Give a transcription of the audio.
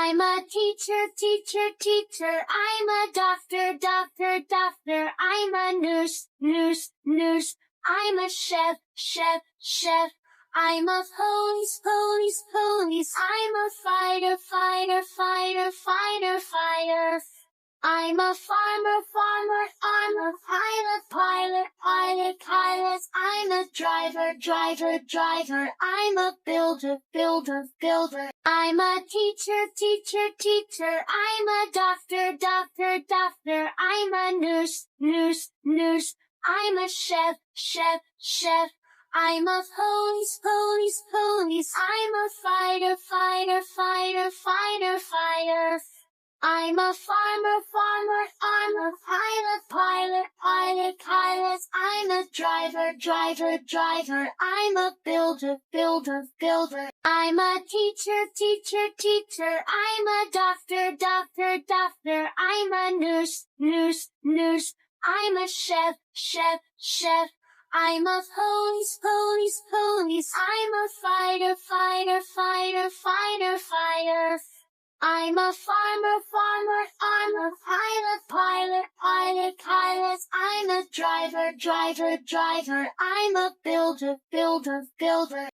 I'm a teacher, teacher, teacher. I'm a doctor, doctor, doctor. I'm a nurse, nurse, nurse. I'm a chef, chef, chef. I'm a police, police, police. I'm a fighter, fighter, fighter, fighter, fighter. I'm a farmer, farmer, farmer. I'm a pilot, pilot, pilot. I'm a driver, driver, driver. I'm a builder, builder, builder. I'm a teacher, teacher, teacher. I'm a doctor, doctor, doctor. I'm a nurse, nurse, nurse. I'm a chef, chef, chef. I'm a police, police, police. I'm a fighter, fighter, fighter, fighter, fighter. I'm a farmer, farmer, farmer. I'm a pilot, pilot, pilot. I'm a driver, driver, driver. I'm a builder, builder, builder. I'm a teacher, teacher, teacher. I'm a doctor, doctor, doctor. I'm a nurse, nurse, nurse. I'm a chef, chef, chef. I'm a police, police, police. I'm a fighter, fighter, fighter, fighter, fighter. I'm a farmer, farmer, farmer. I'm a pilot, pilot, pilot. I'm a driver, driver, driver. I'm a builder, builder, builder.